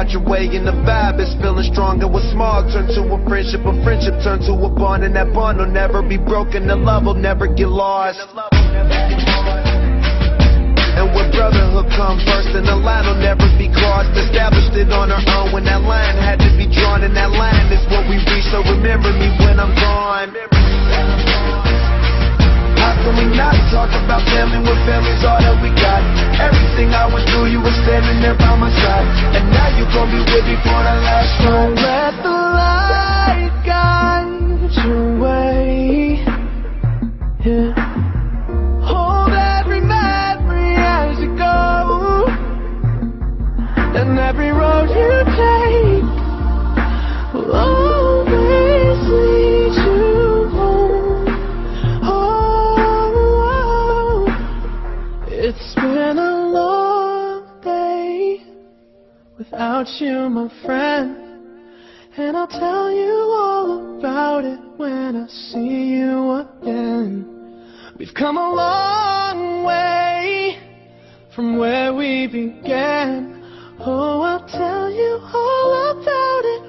Your way and the vibe is feeling strong, and what's small turn to a friendship turn to a bond, and that bond will never be broken, the love will never get lost. And when brotherhood comes first, and the line will never be crossed, established it on our own when that line had to be drawn, and that line is what we reach, so remember me when I'm gone. How can we not talk about family when family's all that we got? Everything I went through, you were standing there by my side, and now you gon' be with me for the last time. Don't let the light guide your way. Yeah. Hold every memory as you go, and every road you take will always lead you home. It's been a long day without you, my friend, and I'll tell you all about it when I see you again. We've come a long way from where we began. Oh, I'll tell you all about it